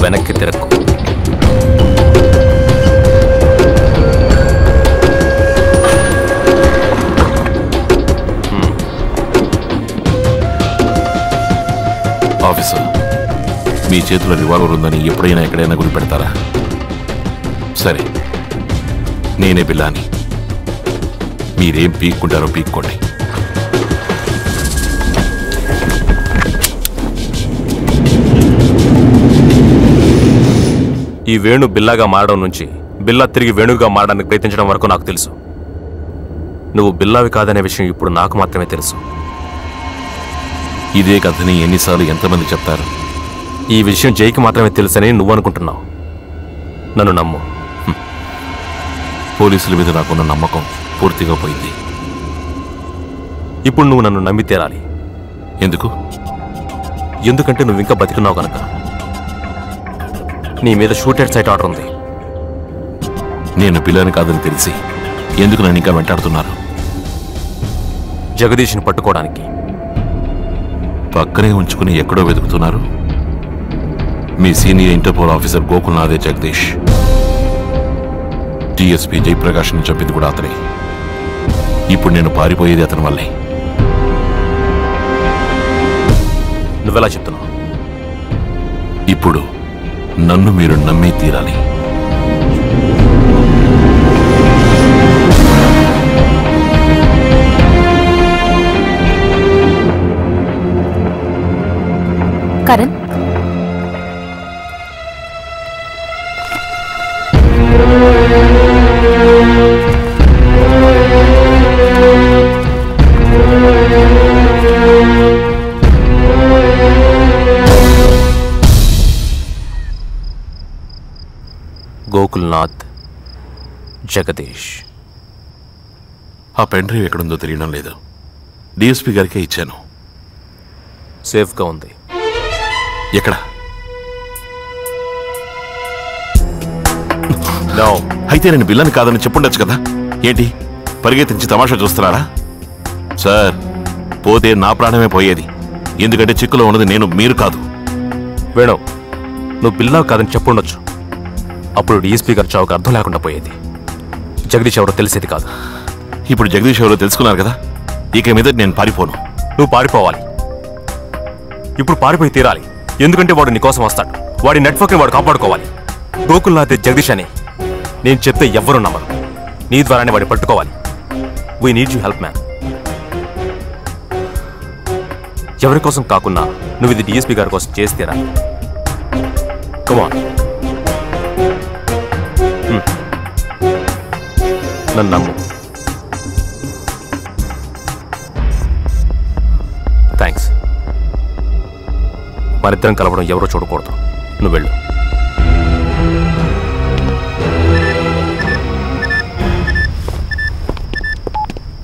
వెనక్కి తిరక్కు. ఆఫీసర్, మీ చేతిలో రివాల్వర్ ఉందని ఎప్పుడైనా ఎక్కడైనా గురి పెడతారా? సరే, నేనే బిల్లాని. మీరేం పీక్కుంటారో పీక్కోండి. ఈ వేణు బిల్లాగా మారడం నుంచి బిల్లా తిరిగి వేణుగా మారడానికి ప్రయత్నించడం వరకు నాకు తెలుసు. నువ్వు బిల్లావి కాదనే విషయం ఇప్పుడు నాకు మాత్రమే తెలుసు. ఇదే కథని ఎన్నిసార్లు ఎంతమంది చెప్తారు? ఈ విషయం జైకి మాత్రమే తెలుసని నువ్వు అనుకుంటున్నావు. నన్ను నమ్ము. పోలీసుల మీద నాకున్న నమ్మకం పూర్తిగా పోయింది. ఇప్పుడు నువ్వు నన్ను నమ్మి తీరాలి. ఎందుకు? ఎందుకంటే నువ్వు ఇంకా బతికున్నావు కనుక. నీ మీద షూటెడ్ సైట్ ఆర్డర్ ఉంది. నేను పిల్లని కాదని తెలిసి ఎందుకు నన్ను ఇంకా వెంటాడుతున్నారు? జగదీష్ని పట్టుకోవడానికి. పక్కనే ఉంచుకుని ఎక్కడో వెతుకుతున్నారు. మీ సీనియర్ ఇంటర్పోల్ ఆఫీసర్ గోకుల్నాథే జగదీష్. డిఎస్పీ జయప్రకాష్ని చంపింది కూడా అతనే. ఇప్పుడు నేను పారిపోయేది అతని వల్లే. నువ్వెలా చెప్తున్నావు? ఇప్పుడు నన్ను మీరు నమ్మి తీరాలి. కరణ్, గోకుల్నాథ్ జగదీష్. ఆ పెన్ డ్రైవ్ ఎక్కడుందో తెలియడం లేదు. డిఎస్పీ గారికే ఇచ్చాను. సేఫ్గా ఉంది. ఎక్కడ? అయితే నేను బిల్లని కాదని చెప్పుండొచ్చు కదా. ఏంటి పరిగెత్తించి తమాషా చూస్తున్నారా? సార్, పోతే నా ప్రాణమే పోయేది. ఎందుకంటే చిక్కులో ఉన్నది నేను, మీరు కాదు. వేణు, నువ్వు బిల్లా కాదని చెప్పుండొచ్చు. అప్పుడు డిఎస్పీ గారు చావుకు అర్థం లేకుండా పోయేది. జగదీష్ ఎవరో తెలిసేది కాదు. ఇప్పుడు జగదీష్ ఎవరో తెలుసుకున్నారు కదా. ఇక మీద నేను పారిపోను. నువ్వు పారిపోవాలి. ఇప్పుడు పారిపోయి తీరాలి. ఎందుకంటే వాడు నీ కోసం వస్తాడు. వాడి నెట్వర్క్ని వాడు కాపాడుకోవాలి. గోకుల్నాథ్ జగదీష్ అని నేను చెప్తే ఎవ్వరూ నమ్మరు. నీ ద్వారానే వాడిని పట్టుకోవాలి. We need you help man. ఎవరి కోసం కాకున్నా నువ్వు ఇది డిఎస్పీ గారి కోసం చేసి తీరాలి. కమ్ ఆన్, నన్ను నమ్ము. థ్యాంక్స్. మరిద్దరం కలవడం ఎవరో చూడకూడదు. నువ్వు వెళ్ళు.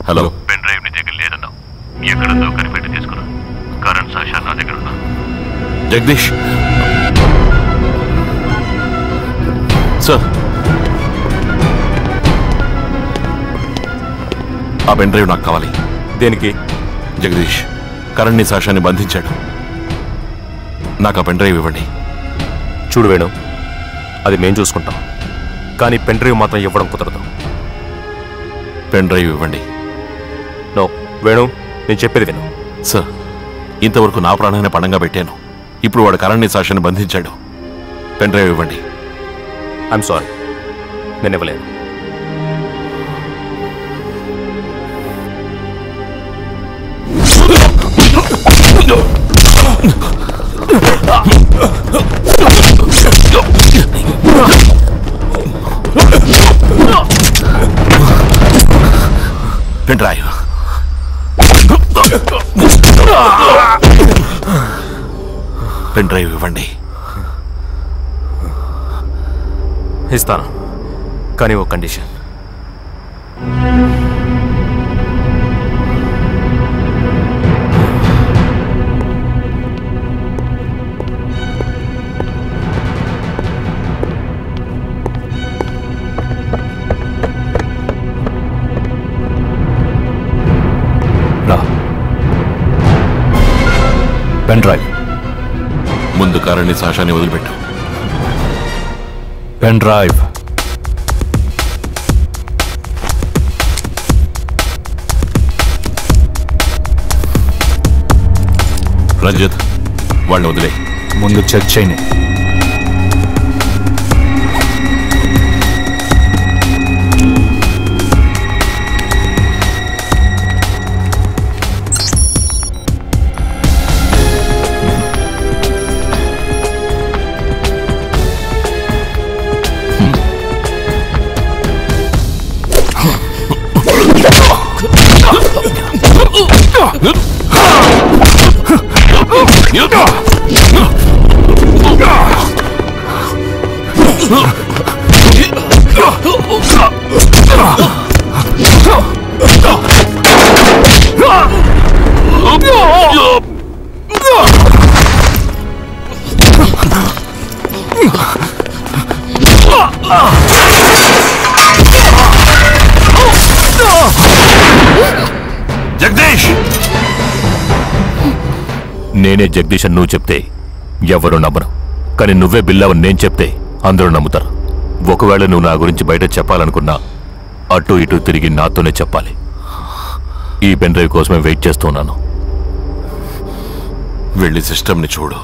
హలో. పెన్ డ్రైవ్ నీ దగ్గర లేదన్నావు. ఎక్కడుందో కనిపెట్టి తీసుకున్నా. కరణ్, సాషా నా దగ్గర ఉన్నా. జగదీష్ సార్, ఆ పెన్ డ్రైవ్ నాకు కావాలి. దేనికి? జగదీష్ కరణ్ని, సాషాని బంధించాడు. నాకు ఆ పెన్ డ్రైవ్ ఇవ్వండి. చూడు వేణు, అది మేం చూసుకుంటాం. కానీ పెన్ డ్రైవ్ మాత్రం ఇవ్వడం కుదరదు. పెన్ డ్రైవ్ ఇవ్వండి. నో వేణు, నేను చెప్పేది విను. సార్, ఇంతవరకు నా ప్రాణాన్ని పణంగా పెట్టాను. ఇప్పుడు వాడు కరణ్ని, సాషాని బంధించాడు. పెన్ డ్రైవ్ ఇవ్వండి. ఐఎమ్ సారీ, నేను ఇవ్వలేను. Pen drive. పెన్ డ్రైవ్ ఇవ్వండి. ఇస్తాను, కానీ ఓ కండిషన్. Pen drive. ముందు కరణ్ని, సాషాని వదిలిపెట్టు. Pen drive. రంజిత్, వాళ్ళని వదిలే. ముందు చెక్ చేయని. జగదీష్! నేనే జగదీష్ అని నువ్వు చెప్తే ఎవరు నమ్మరు, కానీ నువ్వే బిల్లావని నేను చెప్తే అందరూ నమ్ముతారు. ఒకవేళ నువ్వు నా గురించి బయట చెప్పాలనుకున్నా అటు ఇటు తిరిగి నాతోనే చెప్పాలి. ఈ పెన్ డ్రైవ్ కోసమే వెయిట్ చేస్తున్నాను. వెళ్ళి సిస్టమ్ని చూడు.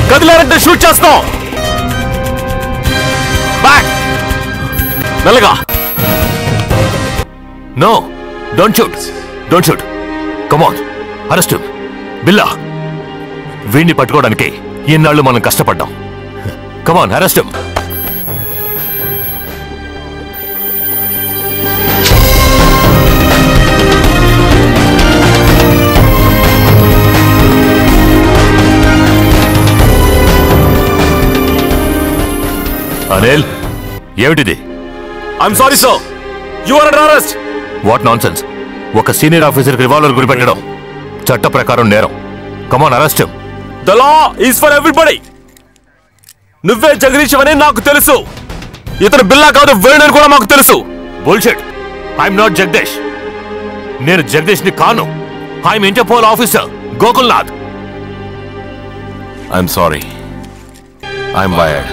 కదిలారంటే షూట్ చేస్తాం. బ్యాక్ మెల్లగా. No, don't shoot, don't shoot. Come on, arrest Billa. వీడిని పట్టుకోవడానికి ఇన్నాళ్ళు మనం కష్టపడ్డాం. Come on, arrest. అనిల్, ఏమిటిది? I'm sorry sir, you are under arrest. What nonsense? ఒక సీనియర్ ఆఫీసర్కి రివాల్వర్ గురిపెట్టడం చట్ట ప్రకారం నేరం. Come on, arrest. The law is for everybody. నువ్వే జగదీష్ అని నాకు తెలుసు. ఇతను బిల్లా కాదు, వేణుని కూడా మాకు తెలుసు. బుల్షిట్. I'm not Jagdish. నేను జగదీష్ ని కాను. I'm Interpol officer Gokulnath. I'm sorry, I'm wired.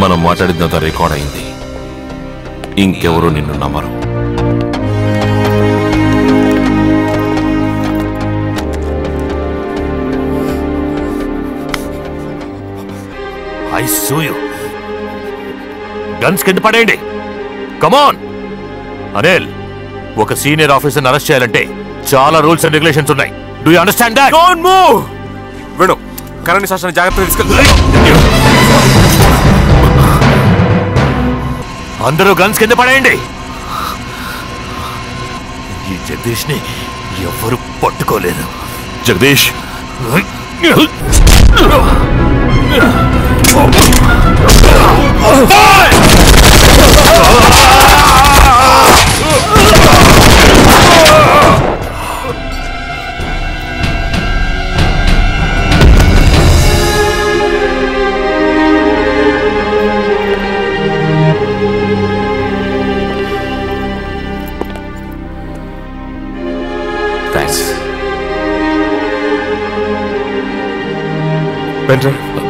మనం మాట్లాడినంత రికార్డ్ అయింది. ఇంకెవరూ నిన్ను నమ్మరు. ఐ సూ యు. గన్స్ కింద పడేయండి. కమాన్. అనిల్, ఒక సీనియర్ ఆఫీసర్ని అరెస్ట్ చేయాలంటే చాలా రూల్స్ అండ్ రెగ్యులేషన్స్ ఉన్నాయి. Do you understand that? Don't move. విను, కరణి శాస్త్రాన్ని జాగ్రత్తగా తీసుకెళ్ళి. అందరూ గన్స్ కింద పడేయండి. ఈ జగదీష్ ని ఎవరు పట్టుకోలేరు. జగదీష్, థ్యాంక్స్. Pen drive